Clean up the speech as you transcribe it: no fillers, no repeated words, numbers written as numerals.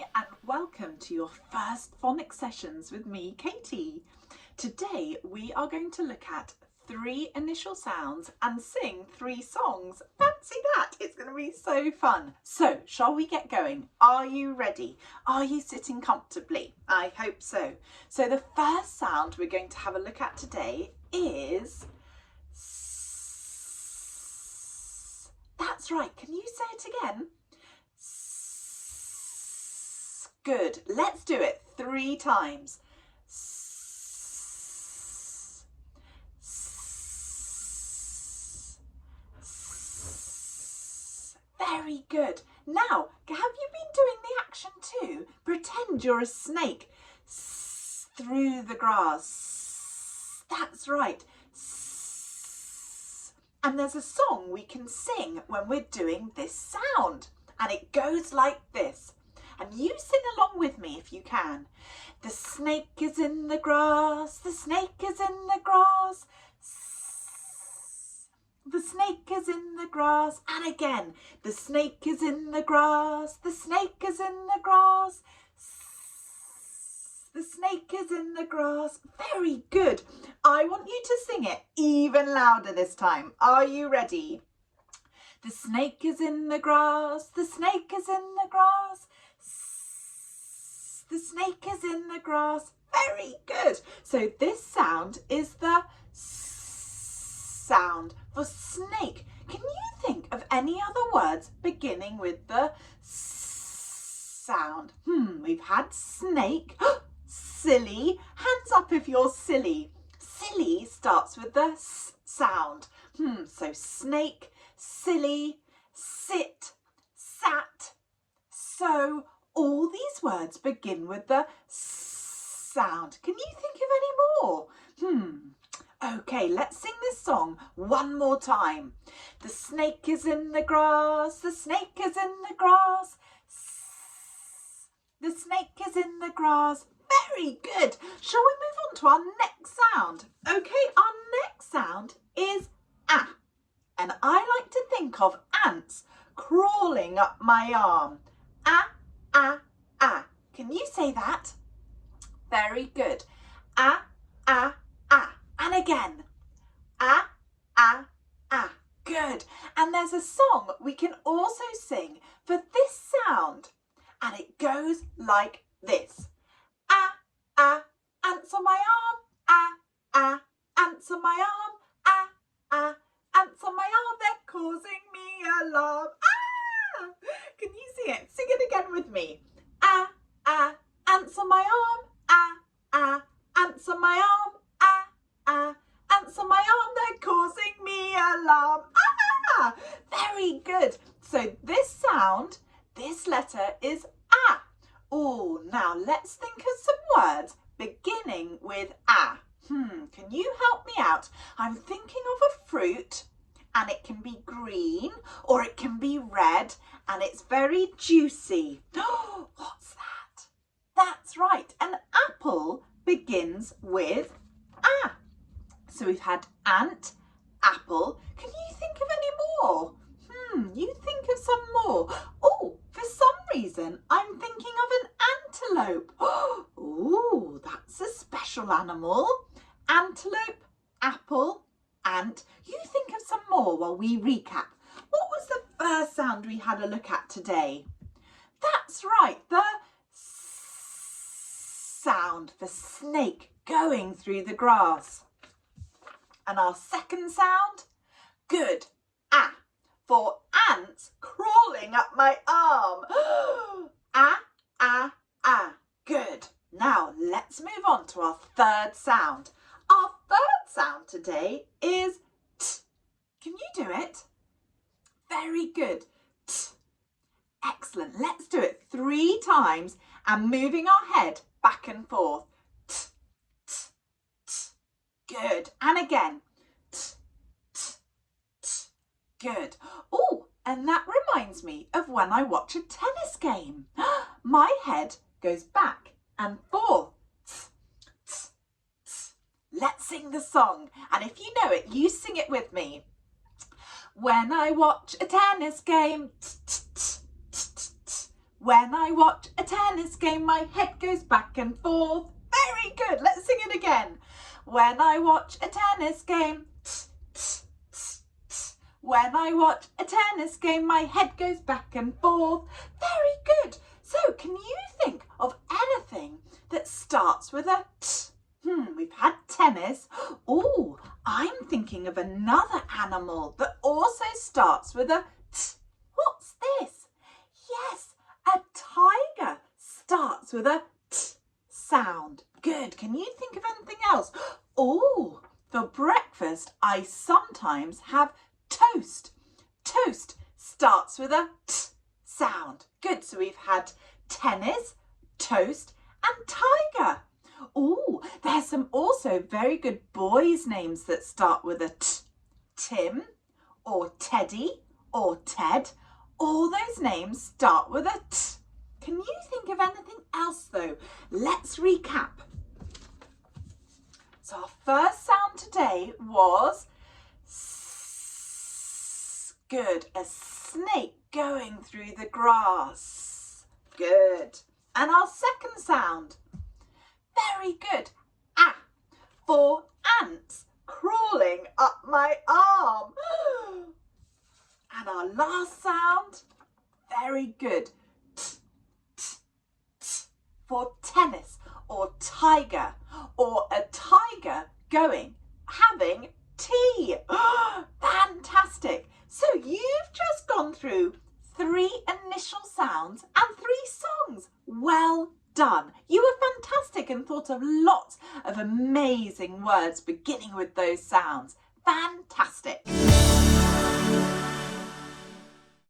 Hi and welcome to your first phonics sessions with me, Katie. Today we are going to look at 3 initial sounds and sing 3 songs. Fancy that! It's going to be so fun. So, shall we get going? Are you ready? Are you sitting comfortably? I hope so. So the first sound we're going to have a look at today is S. That's right. Can you say it again? Good. Let's do it 3 times. S, s, s. Very good. Now, have you been doing the action too? Pretend you're a snake. S, through the grass. That's right. S. And there's a song we can sing when we're doing this sound. And it goes like this. And you sing along with me if you can. The snake is in the grass, the snake is in the grass. The snake is in the grass. And again, the snake is in the grass, the snake is in the grass. The snake is in the grass. Very good. I want you to sing it even louder this time. Are you ready? The snake is in the grass, the snake is in the grass. The snake is in the grass. Very good. So this sound is the S sound for snake. Can you think of any other words beginning with the S sound? We've had snake, silly. Hands up if you're silly. Silly starts with the S sound. So snake, silly, sit, sat, so. All these words begin with the S sound. Can you think of any more? Okay, let's sing this song one more time. The snake is in the grass, the snake is in the grass. The snake is in the grass. Very good. Shall we move on to our next sound? Okay, our next sound is ah. And I like to think of ants crawling up my arm. Ah. Ah, ah. Can you say that? Very good. Ah, ah, ah. And again. Ah, ah, ah. Good. And there's a song we can also sing for this sound. And it goes like this. Ah, ah, ants on my arm. Ah, ah, ants on my arm. Ah, ah, ants on my arm. They're causing me alarm. Can you sing it? Sing it again with me. Ah, ah, ants on my arm. Ah, ah, ants on my arm. Ah, ah, ants on my arm. They're causing me alarm. Ah, very good. So this sound, this letter is ah. Oh, now let's think of some words beginning with ah. Can you help me out? I'm thinking of a fruit. And it can be green or it can be red and it's very juicy. Oh, what's that? That's right, an apple begins with ah. So we've had ant, apple. Can you think of any more? You think of some more. Oh, for some reason, I'm thinking of an antelope. Oh, that's a special animal. Antelope, apple, ant. You think of some more while we recap. What was the first sound we had a look at today? That's right, the S sound for snake going through the grass. And our second sound? Good. Ah, for ants crawling up my arm. Ah, ah, ah. Good. Now let's move on to our third sound. Our third sound today is T. Can you do it? Very good. T. Excellent. Let's do it 3 times and moving our head back and forth. T, t, t. Good. And again. T, t, t. Good. Oh, and that reminds me of when I watch a tennis game. My head goes back and forth. Let's sing the song, and if you know it, you sing it with me. When I watch a tennis game, When I watch a tennis game, my head goes back and forth. Very good. Let's sing it again. When I watch a tennis game, when I watch a tennis game, my head goes back and forth. Very good. So can you think of anything that starts with a t? We've had tennis. Oh, I'm thinking of another animal that also starts with a t. What's this? Yes, a tiger starts with a t sound. Good. Can you think of anything else? Oh, for breakfast, I sometimes have toast. Toast starts with a t sound. Good. So we've had tennis, toast, and tiger. Oh, there's some also very good boys' names that start with a t. Tim, or Teddy, or Ted. All those names start with a t. Can you think of anything else though? Let's recap. So our first sound today was s. Good. A snake going through the grass. Good. And our second sound. Very good. Ah, for ants crawling up my arm. And our last sound. Very good. T, t, t, for tennis or tiger, or a tiger going, having tea. Fantastic. So you've just gone through 3 initial sounds and 3 songs. Well done. You were fantastic and thought of lots of amazing words beginning with those sounds. Fantastic.